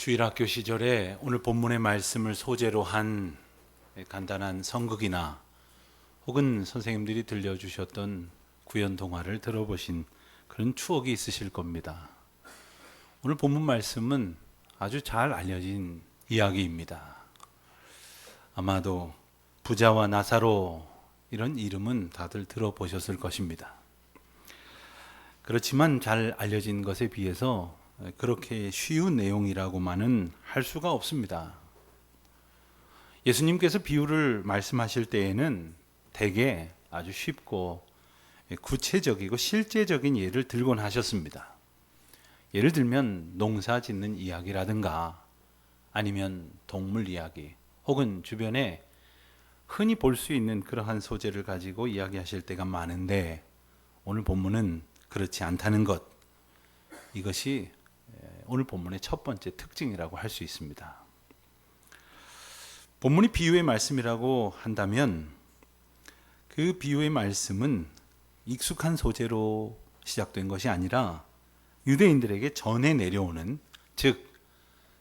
주일학교 시절에 오늘 본문의 말씀을 소재로 한 간단한 성극이나 혹은 선생님들이 들려주셨던 구연 동화를 들어보신 그런 추억이 있으실 겁니다. 오늘 본문 말씀은 아주 잘 알려진 이야기입니다. 아마도 부자와 나사로 이런 이름은 다들 들어보셨을 것입니다. 그렇지만 잘 알려진 것에 비해서 그렇게 쉬운 내용이라고만은 할 수가 없습니다. 예수님께서 비유를 말씀하실 때에는 대개 아주 쉽고 구체적이고 실제적인 예를 들곤 하셨습니다. 예를 들면 농사 짓는 이야기라든가 아니면 동물 이야기 혹은 주변에 흔히 볼 수 있는 그러한 소재를 가지고 이야기하실 때가 많은데 오늘 본문은 그렇지 않다는 것, 이것이 오늘 본문의 첫 번째 특징이라고 할 수 있습니다. 본문이 비유의 말씀이라고 한다면 그 비유의 말씀은 익숙한 소재로 시작된 것이 아니라 유대인들에게 전해 내려오는, 즉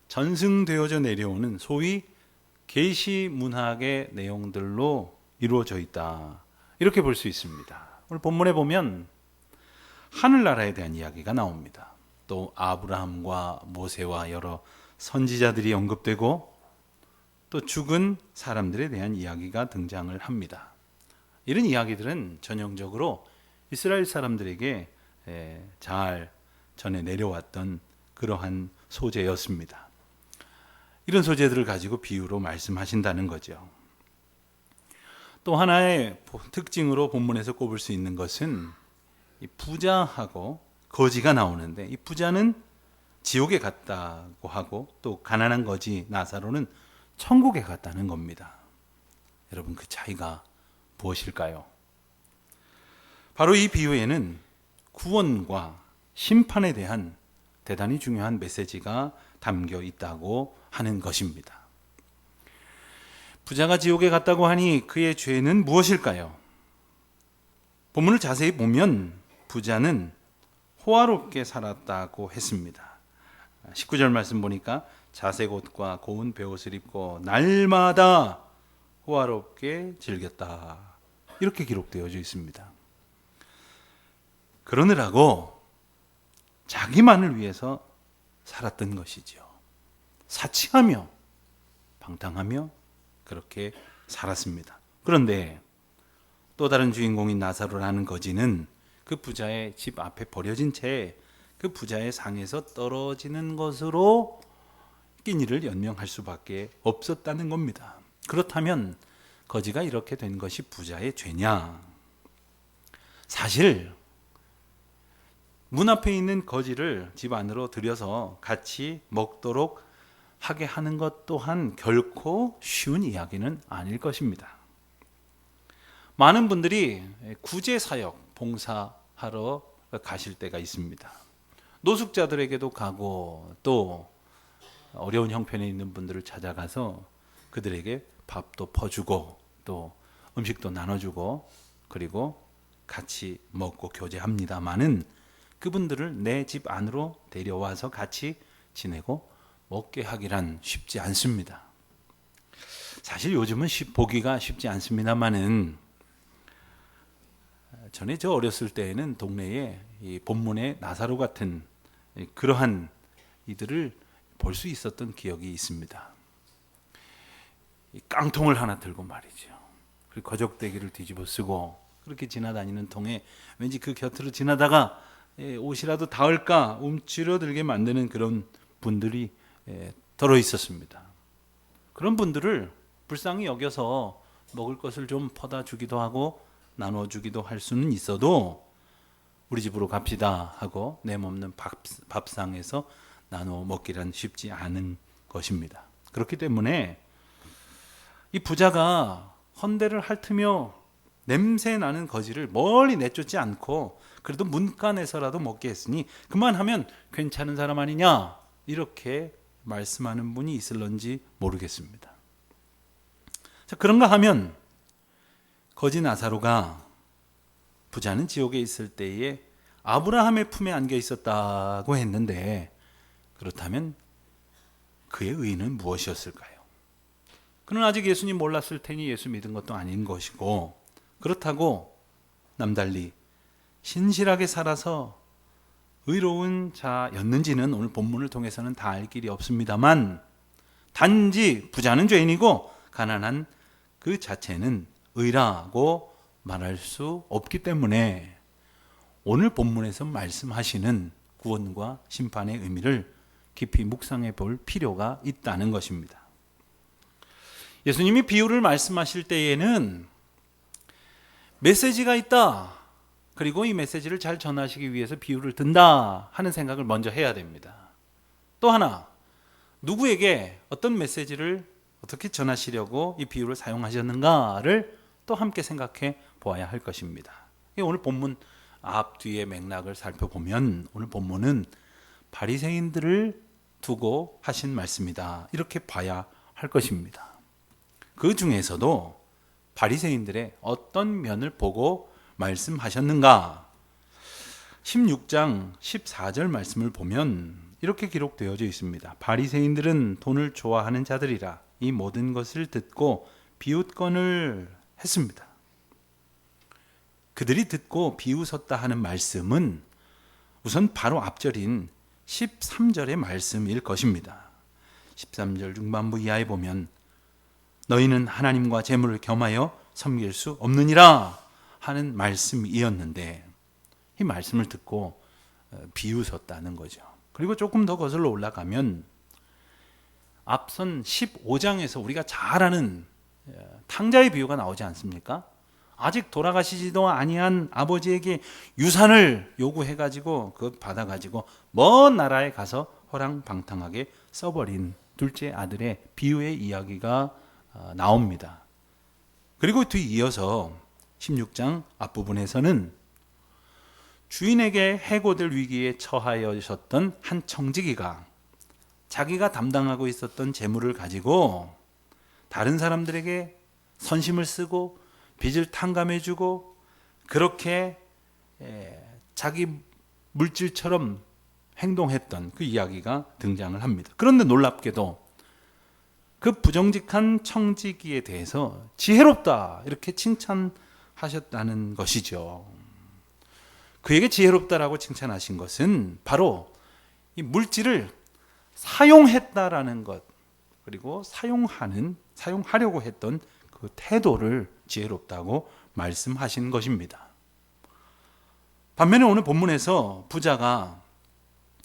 전승되어져 내려오는 소위 계시 문학의 내용들로 이루어져 있다, 이렇게 볼 수 있습니다. 오늘 본문에 보면 하늘나라에 대한 이야기가 나옵니다. 또 아브라함과 모세와 여러 선지자들이 언급되고 또 죽은 사람들에 대한 이야기가 등장을 합니다. 이런 이야기들은 전형적으로 이스라엘 사람들에게 잘 전해 내려왔던 그러한 소재였습니다. 이런 소재들을 가지고 비유로 말씀하신다는 거죠. 또 하나의 특징으로 본문에서 꼽을 수 있는 것은 이 부자하고 거지가 나오는데, 이 부자는 지옥에 갔다고 하고 또 가난한 거지 나사로는 천국에 갔다는 겁니다. 여러분, 그 차이가 무엇일까요? 바로 이 비유에는 구원과 심판에 대한 대단히 중요한 메시지가 담겨 있다고 하는 것입니다. 부자가 지옥에 갔다고 하니 그의 죄는 무엇일까요? 본문을 자세히 보면 부자는 호화롭게 살았다고 했습니다. 19절 말씀 보니까 자색 옷과 고운 베옷을 입고 날마다 호화롭게 즐겼다, 이렇게 기록되어져 있습니다. 그러느라고 자기만을 위해서 살았던 것이죠. 사치하며 방탕하며 그렇게 살았습니다. 그런데 또 다른 주인공인 나사로라는 거지는 그 부자의 집 앞에 버려진 채 그 부자의 상에서 떨어지는 것으로 끼니를 연명할 수밖에 없었다는 겁니다. 그렇다면 거지가 이렇게 된 것이 부자의 죄냐? 사실 문 앞에 있는 거지를 집 안으로 들여서 같이 먹도록 하게 하는 것 또한 결코 쉬운 이야기는 아닐 것입니다. 많은 분들이 구제사역 봉사하러 가실 때가 있습니다. 노숙자들에게도 가고 또 어려운 형편에 있는 분들을 찾아가서 그들에게 밥도 퍼주고 또 음식도 나눠주고 그리고 같이 먹고 교제합니다마는 그분들을 내 집 안으로 데려와서 같이 지내고 먹게 하기란 쉽지 않습니다. 사실 요즘은 보기가 쉽지 않습니다마는 전에 저 어렸을 때에는 동네에 이 본문의 나사로 같은 그러한 이들을 볼 수 있었던 기억이 있습니다. 이 깡통을 하나 들고 말이죠. 그리고 거적대기를 뒤집어 쓰고 그렇게 지나다니는 통에 왠지 그 곁으로 지나다가 옷이라도 닿을까 움츠러들게 만드는 그런 분들이 들어 있었습니다. 그런 분들을 불쌍히 여겨서 먹을 것을 좀 퍼다 주기도 하고 나눠주기도 할 수는 있어도 우리 집으로 갑시다 하고 내몸는 밥상에서 나눠 먹기란 쉽지 않은 것입니다. 그렇기 때문에 이 부자가 헌대를 핥으며 냄새 나는 거지를 멀리 내쫓지 않고 그래도 문간에서라도 먹게 했으니 그만하면 괜찮은 사람 아니냐, 이렇게 말씀하는 분이 있을런지 모르겠습니다. 자, 그런가 하면 거지 나사로가 부자는 지옥에 있을 때에 아브라함의 품에 안겨 있었다고 했는데, 그렇다면 그의 의는 무엇이었을까요? 그는 아직 예수님 몰랐을 테니 예수 믿은 것도 아닌 것이고, 그렇다고 남달리 신실하게 살아서 의로운 자였는지는 오늘 본문을 통해서는 다 알 길이 없습니다만, 단지 부자는 죄인이고 가난한 그 자체는 의라고 말할 수 없기 때문에 오늘 본문에서 말씀하시는 구원과 심판의 의미를 깊이 묵상해 볼 필요가 있다는 것입니다. 예수님이 비유를 말씀하실 때에는 메시지가 있다, 그리고 이 메시지를 잘 전하시기 위해서 비유를 든다 하는 생각을 먼저 해야 됩니다. 또 하나, 누구에게 어떤 메시지를 어떻게 전하시려고 이 비유를 사용하셨는가를 또 함께 생각해 보아야 할 것입니다. 오늘 본문 앞뒤의 맥락을 살펴보면 오늘 본문은 바리새인들을 두고 하신 말씀이다, 이렇게 봐야 할 것입니다. 그 중에서도 바리새인들의 어떤 면을 보고 말씀하셨는가? 16장 14절 말씀을 보면 이렇게 기록되어져 있습니다. 바리새인들은 돈을 좋아하는 자들이라 이 모든 것을 듣고 비웃건을 했습니다. 그들이 듣고 비웃었다 하는 말씀은 우선 바로 앞절인 13절의 말씀일 것입니다. 13절 중반부 이하에 보면 너희는 하나님과 재물을 겸하여 섬길 수 없느니라 하는 말씀이었는데, 이 말씀을 듣고 비웃었다는 거죠. 그리고 조금 더 거슬러 올라가면 앞선 15장에서 우리가 잘 아는 탕자의 비유가 나오지 않습니까? 아직 돌아가시지도 아니한 아버지에게 유산을 요구해가지고 그것 받아가지고 먼 나라에 가서 허랑방탕하게 써버린 둘째 아들의 비유의 이야기가 나옵니다. 그리고 뒤이어서 16장 앞부분에서는 주인에게 해고될 위기에 처하여졌던 한 청지기가 자기가 담당하고 있었던 재물을 가지고 다른 사람들에게 선심을 쓰고 빚을 탕감해주고 그렇게 자기 물질처럼 행동했던 그 이야기가 등장을 합니다. 그런데 놀랍게도 그 부정직한 청지기에 대해서 지혜롭다 이렇게 칭찬하셨다는 것이죠. 그에게 지혜롭다라고 칭찬하신 것은 바로 이 물질을 사용했다라는 것, 그리고 사용하려고 했던 그 태도를 지혜롭다고 말씀하신 것입니다. 반면에 오늘 본문에서 부자가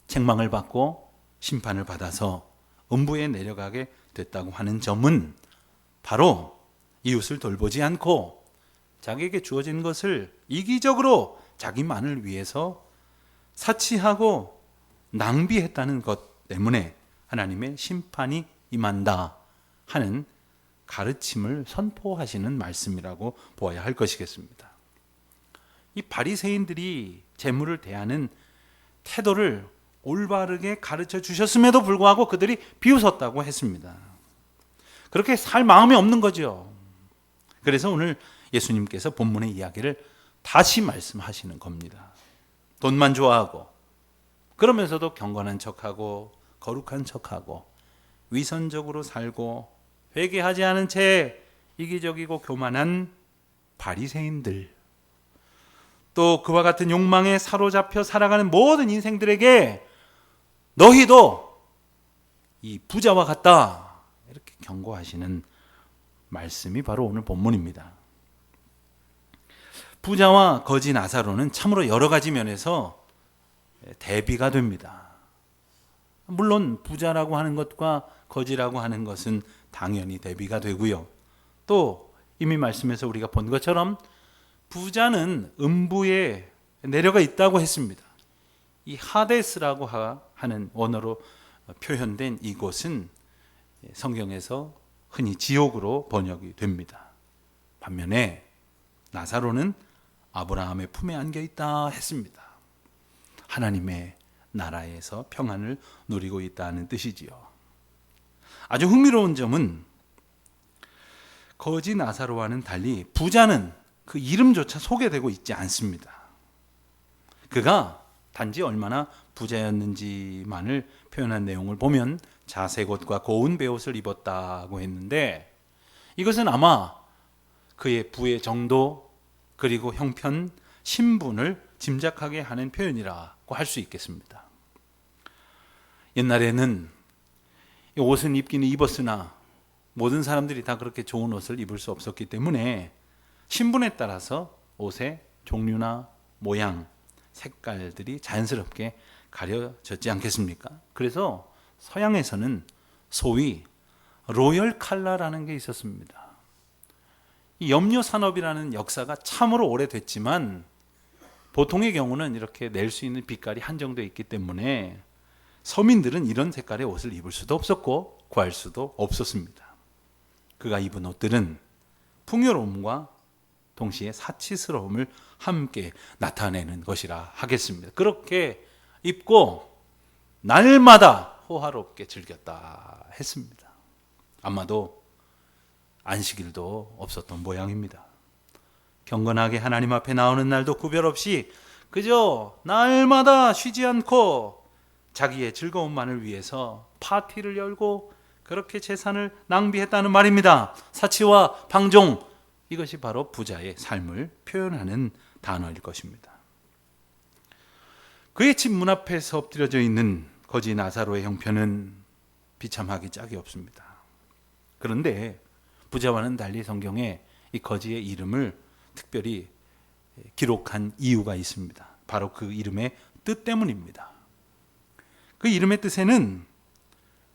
책망을 받고 심판을 받아서 음부에 내려가게 됐다고 하는 점은 바로 이웃을 돌보지 않고 자기에게 주어진 것을 이기적으로 자기만을 위해서 사치하고 낭비했다는 것 때문에 하나님의 심판이 임한다 하는 가르침을 선포하시는 말씀이라고 보아야 할 것이겠습니다. 이 바리새인들이 재물을 대하는 태도를 올바르게 가르쳐 주셨음에도 불구하고 그들이 비웃었다고 했습니다. 그렇게 살 마음이 없는 거죠. 그래서 오늘 예수님께서 본문의 이야기를 다시 말씀하시는 겁니다. 돈만 좋아하고 그러면서도 경건한 척하고 거룩한 척하고 위선적으로 살고 회개하지 않은 채 이기적이고 교만한 바리새인들, 또 그와 같은 욕망에 사로잡혀 살아가는 모든 인생들에게 너희도 이 부자와 같다 이렇게 경고하시는 말씀이 바로 오늘 본문입니다. 부자와 거지 나사로는 참으로 여러 가지 면에서 대비가 됩니다. 물론 부자라고 하는 것과 거지라고 하는 것은 당연히 대비가 되고요. 또 이미 말씀에서 우리가 본 것처럼 부자는 음부에 내려가 있다고 했습니다. 이 하데스라고 하는 원어로 표현된 이곳은 성경에서 흔히 지옥으로 번역이 됩니다. 반면에 나사로는 아브라함의 품에 안겨 있다 했습니다. 하나님의 나라에서 평안을 누리고 있다는 뜻이지요. 아주 흥미로운 점은 거지 나사로와는 달리 부자는 그 이름조차 소개되고 있지 않습니다. 그가 단지 얼마나 부자였는지만을 표현한 내용을 보면 자색 옷과 고운 베옷을 입었다고 했는데, 이것은 아마 그의 부의 정도 그리고 형편, 신분을 짐작하게 하는 표현이라고 할 수 있겠습니다. 옛날에는 옷은 입기는 입었으나 모든 사람들이 다 그렇게 좋은 옷을 입을 수 없었기 때문에 신분에 따라서 옷의 종류나 모양, 색깔들이 자연스럽게 가려졌지 않겠습니까? 그래서 서양에서는 소위 로열 컬러라는 게 있었습니다. 이 염료 산업이라는 역사가 참으로 오래됐지만 보통의 경우는 이렇게 낼 수 있는 빛깔이 한정되어 있기 때문에 서민들은 이런 색깔의 옷을 입을 수도 없었고 구할 수도 없었습니다. 그가 입은 옷들은 풍요로움과 동시에 사치스러움을 함께 나타내는 것이라 하겠습니다. 그렇게 입고 날마다 호화롭게 즐겼다 했습니다. 아마도 안식일도 없었던 모양입니다. 경건하게 하나님 앞에 나오는 날도 구별 없이 그저 날마다 쉬지 않고 자기의 즐거움만을 위해서 파티를 열고 그렇게 재산을 낭비했다는 말입니다. 사치와 방종, 이것이 바로 부자의 삶을 표현하는 단어일 것입니다. 그의 집 문 앞에서 엎드려져 있는 거지 나사로의 형편은 비참하기 짝이 없습니다. 그런데 부자와는 달리 성경에 이 거지의 이름을 특별히 기록한 이유가 있습니다. 바로 그 이름의 뜻 때문입니다. 그 이름의 뜻에는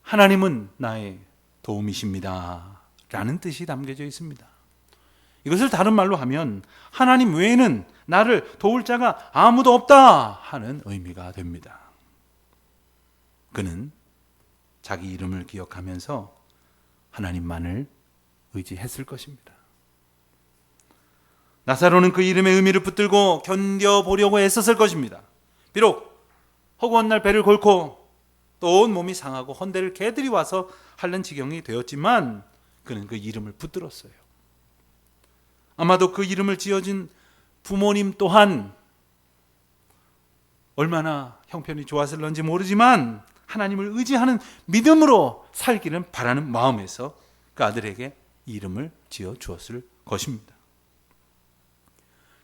하나님은 나의 도움이십니다 라는 뜻이 담겨져 있습니다. 이것을 다른 말로 하면 하나님 외에는 나를 도울 자가 아무도 없다 하는 의미가 됩니다. 그는 자기 이름을 기억하면서 하나님만을 의지했을 것입니다. 나사로는 그 이름의 의미를 붙들고 견뎌보려고 애썼을 것입니다. 비록 허구한 날 배를 골고 또 온 몸이 상하고 헌대를 개들이 와서 핥는 지경이 되었지만 그는 그 이름을 붙들었어요. 아마도 그 이름을 지어준 부모님 또한 얼마나 형편이 좋았을런지 모르지만 하나님을 의지하는 믿음으로 살기를 바라는 마음에서 그 아들에게 이름을 지어 주었을 것입니다.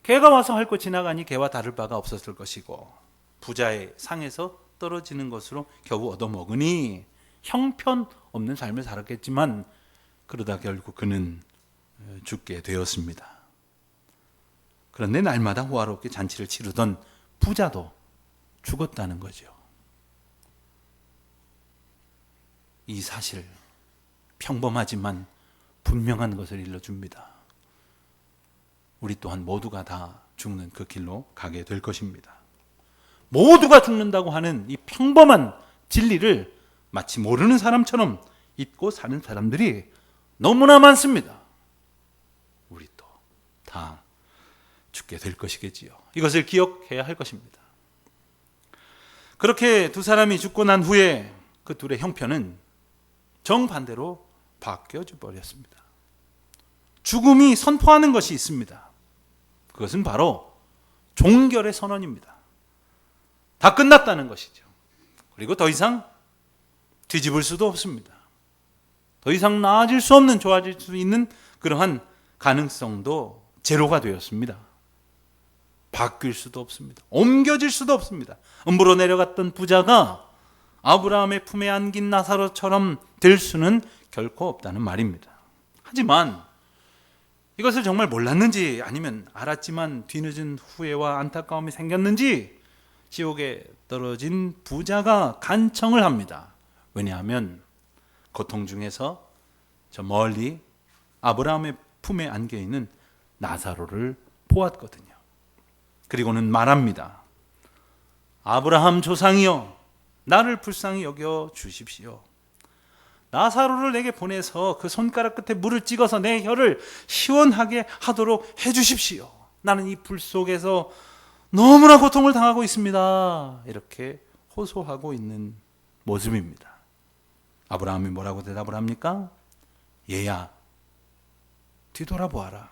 개가 와서 핥고 지나가니 개와 다를 바가 없었을 것이고 부자의 상에서 떨어지는 것으로 겨우 얻어먹으니 형편없는 삶을 살았겠지만 그러다 결국 그는 죽게 되었습니다. 그런데 날마다 호화롭게 잔치를 치르던 부자도 죽었다는 거죠. 이 사실, 평범하지만 분명한 것을 일러줍니다. 우리 또한 모두가 다 죽는 그 길로 가게 될 것입니다. 모두가 죽는다고 하는 이 평범한 진리를 마치 모르는 사람처럼 잊고 사는 사람들이 너무나 많습니다. 우리 또 다 죽게 될 것이겠지요. 이것을 기억해야 할 것입니다. 그렇게 두 사람이 죽고 난 후에 그 둘의 형편은 정반대로 바뀌어져 버렸습니다. 죽음이 선포하는 것이 있습니다. 그것은 바로 종결의 선언입니다. 다 끝났다는 것이죠. 그리고 더 이상 뒤집을 수도 없습니다. 더 이상 나아질 수 없는, 좋아질 수 있는 그러한 가능성도 제로가 되었습니다. 바뀔 수도 없습니다. 옮겨질 수도 없습니다. 음부로 내려갔던 부자가 아브라함의 품에 안긴 나사로처럼 될 수는 결코 없다는 말입니다. 하지만 이것을 정말 몰랐는지 아니면 알았지만 뒤늦은 후회와 안타까움이 생겼는지 지옥에 떨어진 부자가 간청을 합니다. 왜냐하면 고통 중에서 저 멀리 아브라함의 품에 안겨있는 나사로를 보았거든요. 그리고는 말합니다. 아브라함 조상이여, 나를 불쌍히 여겨 주십시오. 나사로를 내게 보내서 그 손가락 끝에 물을 찍어서 내 혀를 시원하게 하도록 해 주십시오. 나는 이 불 속에서 너무나 고통을 당하고 있습니다. 이렇게 호소하고 있는 모습입니다. 아브라함이 뭐라고 대답을 합니까? 얘야, 뒤돌아보아라.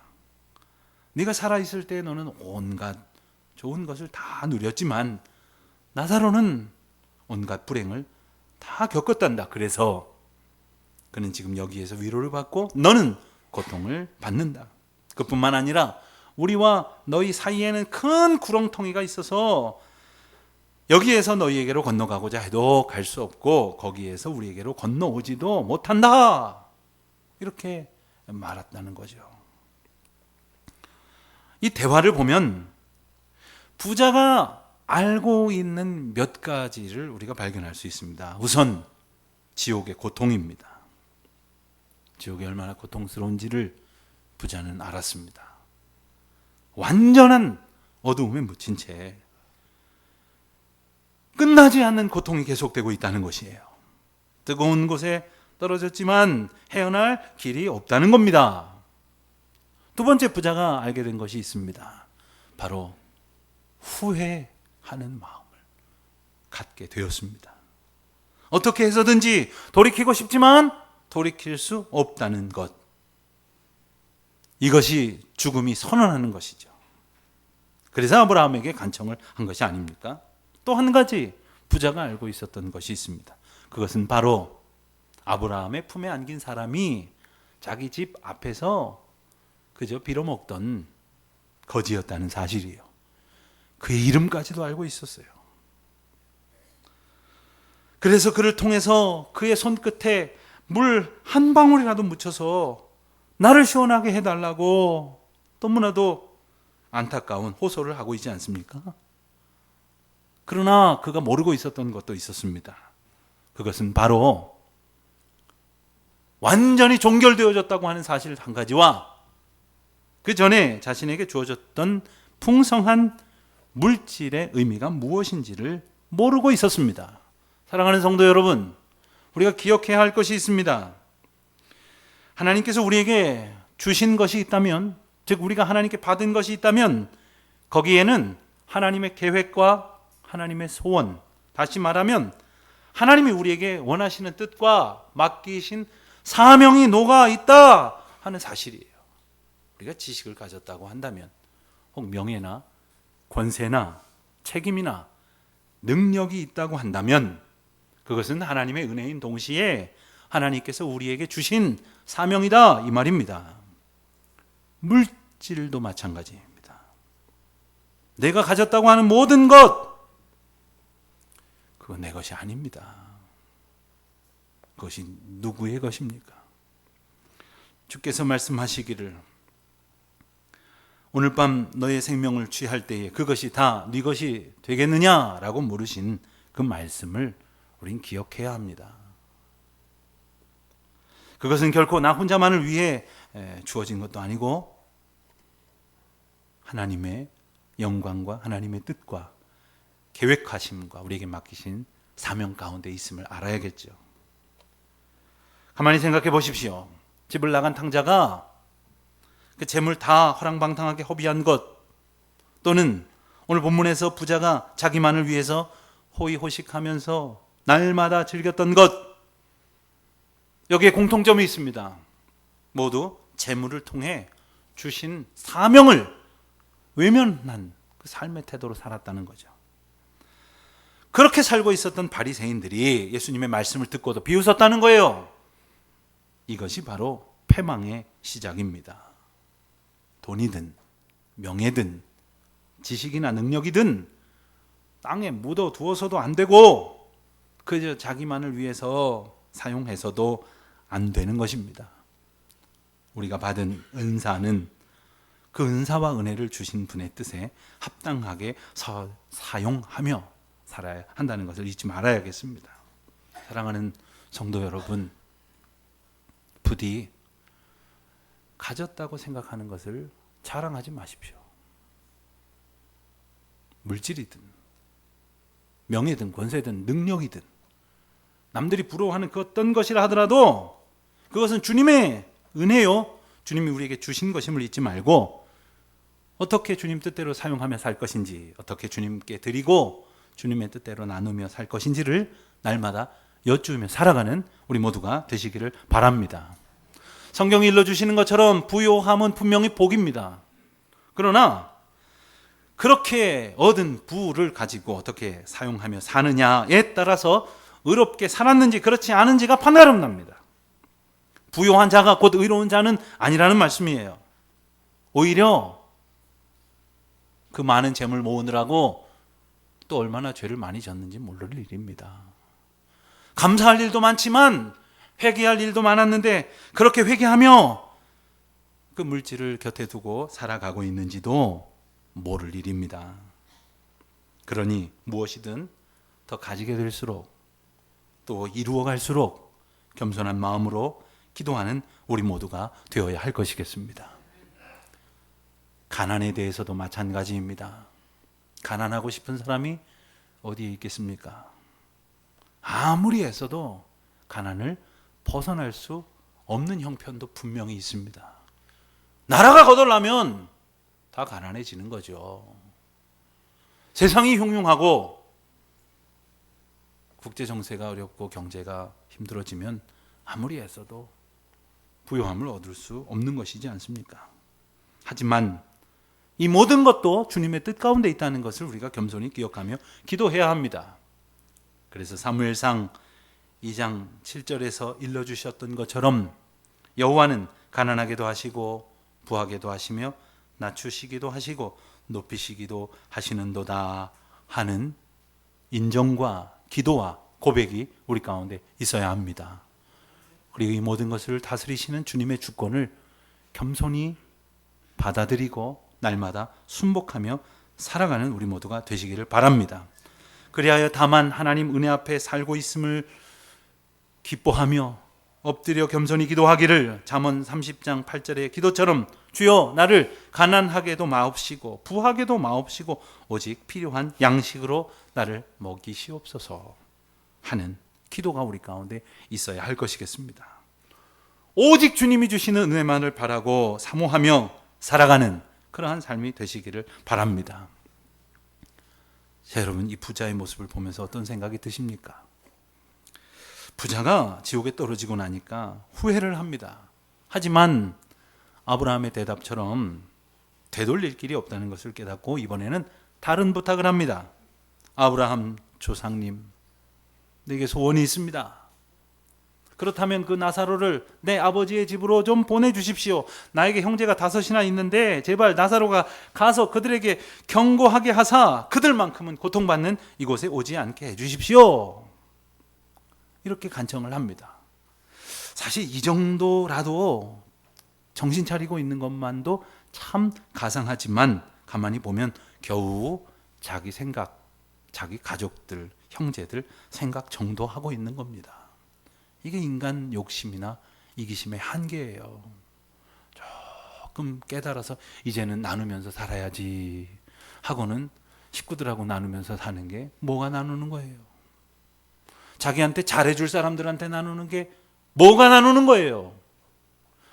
네가 살아있을 때 너는 온갖 좋은 것을 다 누렸지만 나사로는 온갖 불행을 다 겪었단다. 그래서 그는 지금 여기에서 위로를 받고 너는 고통을 받는다. 그뿐만 아니라 우리와 너희 사이에는 큰 구렁텅이가 있어서 여기에서 너희에게로 건너가고자 해도 갈 수 없고 거기에서 우리에게로 건너오지도 못한다. 이렇게 말했다는 거죠. 이 대화를 보면 부자가 알고 있는 몇 가지를 우리가 발견할 수 있습니다. 우선 지옥의 고통입니다. 지옥이 얼마나 고통스러운지를 부자는 알았습니다. 완전한 어두움에 묻힌 채 끝나지 않는 고통이 계속되고 있다는 것이에요. 뜨거운 곳에 떨어졌지만 헤어날 길이 없다는 겁니다. 두 번째 부자가 알게 된 것이 있습니다. 바로 후회하는 마음을 갖게 되었습니다. 어떻게 해서든지 돌이키고 싶지만 돌이킬 수 없다는 것. 이것이 죽음이 선언하는 것이죠. 그래서 아브라함에게 간청을 한 것이 아닙니까? 또 한 가지 부자가 알고 있었던 것이 있습니다. 그것은 바로 아브라함의 품에 안긴 사람이 자기 집 앞에서 그저 빌어먹던 거지였다는 사실이에요. 그의 이름까지도 알고 있었어요. 그래서 그를 통해서 그의 손끝에 물 한 방울이라도 묻혀서 나를 시원하게 해달라고 너무나도 안타까운 호소를 하고 있지 않습니까? 그러나 그가 모르고 있었던 것도 있었습니다. 그것은 바로 완전히 종결되어졌다고 하는 사실 한 가지와 그 전에 자신에게 주어졌던 풍성한 물질의 의미가 무엇인지를 모르고 있었습니다. 사랑하는 성도 여러분, 우리가 기억해야 할 것이 있습니다. 하나님께서 우리에게 주신 것이 있다면, 즉 우리가 하나님께 받은 것이 있다면 거기에는 하나님의 계획과 하나님의 소원, 다시 말하면 하나님이 우리에게 원하시는 뜻과 맡기신 사명이 녹아 있다 하는 사실이에요. 우리가 지식을 가졌다고 한다면, 혹 명예나 권세나 책임이나 능력이 있다고 한다면 그것은 하나님의 은혜인 동시에 하나님께서 우리에게 주신 사명이다 이 말입니다. 물질도 마찬가지입니다. 내가 가졌다고 하는 모든 것, 그건 내 것이 아닙니다. 그것이 누구의 것입니까? 주께서 말씀하시기를 오늘 밤 너의 생명을 취할 때에 그것이 다 네 것이 되겠느냐라고 물으신 그 말씀을 우린 기억해야 합니다. 그것은 결코 나 혼자만을 위해 주어진 것도 아니고 하나님의 영광과 하나님의 뜻과 계획하심과 우리에게 맡기신 사명 가운데 있음을 알아야겠죠. 가만히 생각해 보십시오. 집을 나간 탕자가 그 재물 다 허랑방탕하게 허비한 것, 또는 오늘 본문에서 부자가 자기만을 위해서 호의호식하면서 날마다 즐겼던 것, 여기에 공통점이 있습니다. 모두 재물을 통해 주신 사명을 외면한 그 삶의 태도로 살았다는 거죠. 그렇게 살고 있었던 바리새인들이 예수님의 말씀을 듣고도 비웃었다는 거예요. 이것이 바로 패망의 시작입니다. 돈이든 명예든 지식이나 능력이든 땅에 묻어두어서도 안 되고 그저 자기만을 위해서 사용해서도 안 되는 것입니다. 우리가 받은 은사는 그 은사와 은혜를 주신 분의 뜻에 합당하게 사용하며 살아야 한다는 것을 잊지 말아야겠습니다. 사랑하는 성도 여러분, 부디 가졌다고 생각하는 것을 자랑하지 마십시오. 물질이든 명예든 권세든 능력이든 남들이 부러워하는 그 어떤 것이라 하더라도 그것은 주님의 은혜요, 주님이 우리에게 주신 것임을 잊지 말고 어떻게 주님 뜻대로 사용하며 살 것인지, 어떻게 주님께 드리고 주님의 뜻대로 나누며 살 것인지를 날마다 여쭈며 살아가는 우리 모두가 되시기를 바랍니다. 성경이 일러주시는 것처럼 부요함은 분명히 복입니다. 그러나 그렇게 얻은 부를 가지고 어떻게 사용하며 사느냐에 따라서 의롭게 살았는지 그렇지 않은지가 판가름 납니다. 부요한 자가 곧 의로운 자는 아니라는 말씀이에요. 오히려 그 많은 재물 모으느라고 또 얼마나 죄를 많이 졌는지 모를 일입니다. 감사할 일도 많지만 회개할 일도 많았는데 그렇게 회개하며 그 물질을 곁에 두고 살아가고 있는지도 모를 일입니다. 그러니 무엇이든 더 가지게 될수록 또 이루어갈수록 겸손한 마음으로 기도하는 우리 모두가 되어야 할 것이겠습니다. 가난에 대해서도 마찬가지입니다. 가난하고 싶은 사람이 어디에 있겠습니까? 아무리 애써도 가난을 벗어날 수 없는 형편도 분명히 있습니다. 나라가 거덜나면 다 가난해지는 거죠. 세상이 흉흉하고 국제 정세가 어렵고 경제가 힘들어지면 아무리 애써도 부요함을 얻을 수 없는 것이지 않습니까? 하지만 이 모든 것도 주님의 뜻 가운데 있다는 것을 우리가 겸손히 기억하며 기도해야 합니다. 그래서 사무엘상 2장 7절에서 일러주셨던 것처럼 여호와는 가난하게도 하시고 부하게도 하시며 낮추시기도 하시고 높이시기도 하시는도다 하는 인정과 기도와 고백이 우리 가운데 있어야 합니다. 그리고 이 모든 것을 다스리시는 주님의 주권을 겸손히 받아들이고 날마다 순복하며 살아가는 우리 모두가 되시기를 바랍니다. 그리하여 다만 하나님 은혜 앞에 살고 있음을 기뻐하며 엎드려 겸손히 기도하기를 잠언 30장 8절의 기도처럼 주여 나를 가난하게도 마옵시고 부하게도 마옵시고 오직 필요한 양식으로 나를 먹이시옵소서 하는 기도가 우리 가운데 있어야 할 것이겠습니다. 오직 주님이 주시는 은혜만을 바라고 사모하며 살아가는 그러한 삶이 되시기를 바랍니다. 자, 여러분 이 부자의 모습을 보면서 어떤 생각이 드십니까? 부자가 지옥에 떨어지고 나니까 후회를 합니다. 하지만 아브라함의 대답처럼 되돌릴 길이 없다는 것을 깨닫고 이번에는 다른 부탁을 합니다. 아브라함 조상님, 내게 소원이 있습니다. 그렇다면 그 나사로를 내 아버지의 집으로 좀 보내주십시오. 나에게 형제가 5이나 있는데 제발 나사로가 가서 그들에게 경고하게 하사 그들만큼은 고통받는 이곳에 오지 않게 해주십시오. 이렇게 간청을 합니다. 사실 이 정도라도 정신 차리고 있는 것만도 참 가상하지만 가만히 보면 겨우 자기 생각, 자기 가족들, 형제들 생각 정도 하고 있는 겁니다. 이게 인간 욕심이나 이기심의 한계예요. 조금 깨달아서 이제는 나누면서 살아야지 하고는 식구들하고 나누면서 사는 게 뭐가 나누는 거예요? 자기한테 잘해줄 사람들한테 나누는 게 뭐가 나누는 거예요?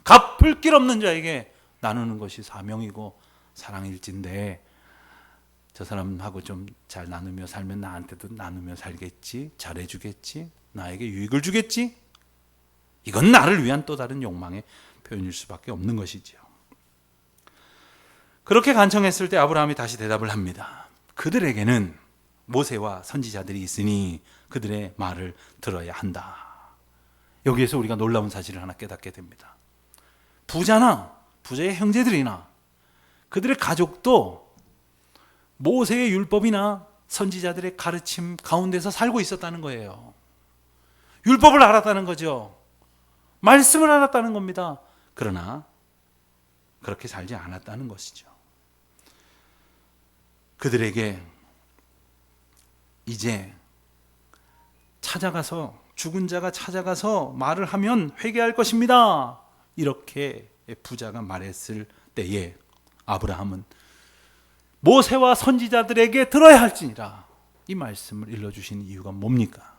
갚을 길 없는 자에게 나누는 것이 사명이고 사랑일진데 저 사람하고 좀 잘 나누며 살면 나한테도 나누며 살겠지, 잘해주겠지, 나에게 유익을 주겠지? 이건 나를 위한 또 다른 욕망의 표현일 수밖에 없는 것이죠. 그렇게 간청했을 때 아브라함이 다시 대답을 합니다. 그들에게는 모세와 선지자들이 있으니 그들의 말을 들어야 한다. 여기에서 우리가 놀라운 사실을 하나 깨닫게 됩니다. 부자나 부자의 형제들이나 그들의 가족도 모세의 율법이나 선지자들의 가르침 가운데서 살고 있었다는 거예요. 율법을 알았다는 거죠. 말씀을 알았다는 겁니다. 그러나 그렇게 살지 않았다는 것이죠. 그들에게 이제 찾아가서 죽은 자가 찾아가서 말을 하면 회개할 것입니다. 이렇게 부자가 말했을 때에 아브라함은 모세와 선지자들에게 들어야 할지니라 이 말씀을 일러주신 이유가 뭡니까?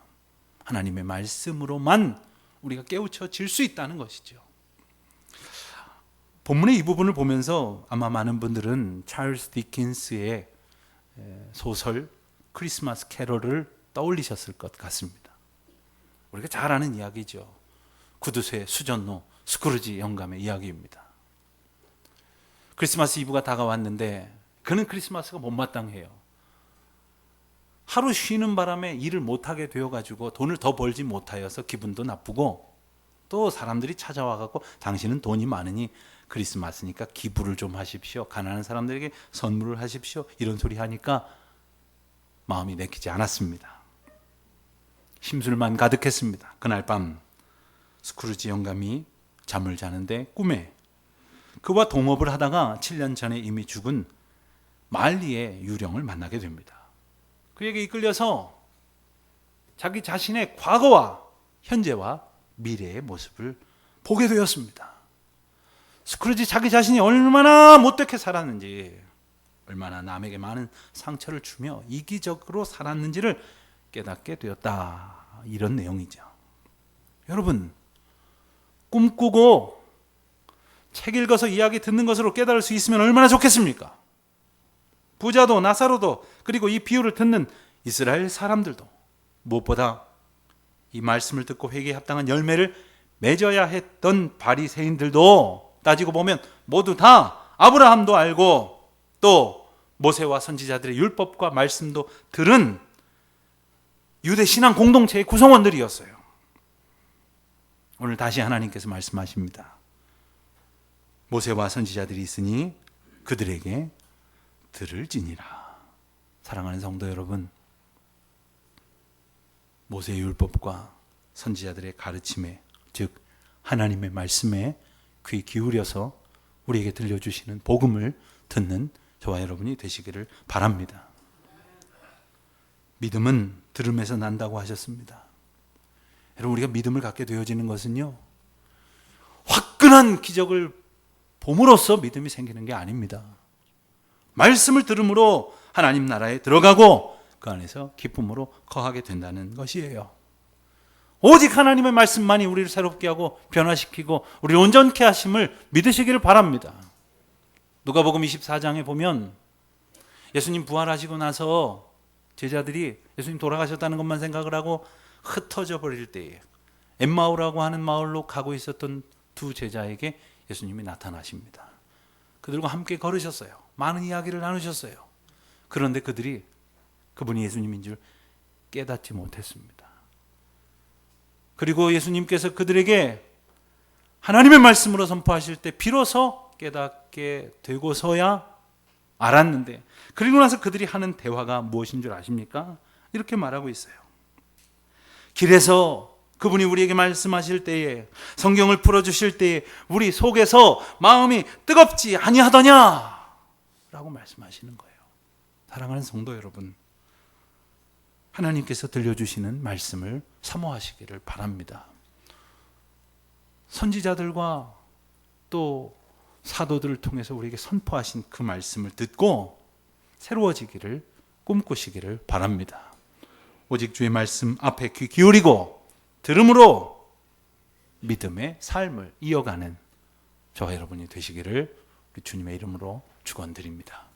하나님의 말씀으로만 우리가 깨우쳐질 수 있다는 것이죠. 본문의 이 부분을 보면서 아마 많은 분들은 찰스 디킨스의 소설 크리스마스 캐럴을 떠올리셨을 것 같습니다. 우리가 잘 아는 이야기죠. 구두쇠 수전노 스크루지 영감의 이야기입니다. 크리스마스 이브가 다가왔는데 그는 크리스마스가 못마땅해요. 하루 쉬는 바람에 일을 못하게 되어가지고 돈을 더 벌지 못하여서 기분도 나쁘고, 또 사람들이 찾아와갖고 당신은 돈이 많으니 크리스마스니까 기부를 좀 하십시오, 가난한 사람들에게 선물을 하십시오, 이런 소리 하니까 마음이 내키지 않았습니다. 심술만 가득했습니다. 그날 밤 스크루지 영감이 잠을 자는데 꿈에 그와 동업을 하다가 7년 전에 이미 죽은 말리의 유령을 만나게 됩니다. 그에게 이끌려서 자기 자신의 과거와 현재와 미래의 모습을 보게 되었습니다. 스크루지 자기 자신이 얼마나 못되게 살았는지, 얼마나 남에게 많은 상처를 주며 이기적으로 살았는지를 깨닫게 되었다. 이런 내용이죠. 여러분, 꿈꾸고 책 읽어서 이야기 듣는 것으로 깨달을 수 있으면 얼마나 좋겠습니까? 부자도 나사로도, 그리고 이 비유를 듣는 이스라엘 사람들도 무엇보다 이 말씀을 듣고 회개에 합당한 열매를 맺어야 했던 바리새인들도 따지고 보면 모두 다 아브라함도 알고 또 모세와 선지자들의 율법과 말씀도 들은 유대 신앙 공동체의 구성원들이었어요. 오늘 다시 하나님께서 말씀하십니다. 모세와 선지자들이 있으니 그들에게 들을지니라. 사랑하는 성도 여러분, 모세의 율법과 선지자들의 가르침에, 즉 하나님의 말씀에 귀 기울여서 우리에게 들려주시는 복음을 듣는 저와 여러분이 되시기를 바랍니다. 믿음은 들음에서 난다고 하셨습니다. 여러분, 우리가 믿음을 갖게 되어지는 것은요, 화끈한 기적을 봄으로써 믿음이 생기는 게 아닙니다. 말씀을 들음으로 하나님 나라에 들어가고 그 안에서 기쁨으로 거하게 된다는 것이에요. 오직 하나님의 말씀만이 우리를 새롭게 하고 변화시키고 우리를 온전케 하심을 믿으시기를 바랍니다. 누가복음 24장에 보면 예수님 부활하시고 나서 제자들이 예수님 돌아가셨다는 것만 생각을 하고 흩어져 버릴 때에 엠마오라고 하는 마을로 가고 있었던 두 제자에게 예수님이 나타나십니다. 그들과 함께 걸으셨어요. 많은 이야기를 나누셨어요. 그런데 그들이 그분이 예수님인 줄 깨닫지 못했습니다. 그리고 예수님께서 그들에게 하나님의 말씀으로 선포하실 때 비로소 깨닫게 되고서야 알았는데, 그리고 나서 그들이 하는 대화가 무엇인 줄 아십니까? 이렇게 말하고 있어요. 길에서 그분이 우리에게 말씀하실 때에, 성경을 풀어주실 때에 우리 속에서 마음이 뜨겁지 아니하더냐? 라고 말씀하시는 거예요. 사랑하는 성도 여러분, 하나님께서 들려주시는 말씀을 사모하시기를 바랍니다. 선지자들과 또 사도들을 통해서 우리에게 선포하신 그 말씀을 듣고 새로워지기를 꿈꾸시기를 바랍니다. 오직 주의 말씀 앞에 귀 기울이고 들음으로 믿음의 삶을 이어가는 저와 여러분이 되시기를 우리 주님의 이름으로 축원드립니다.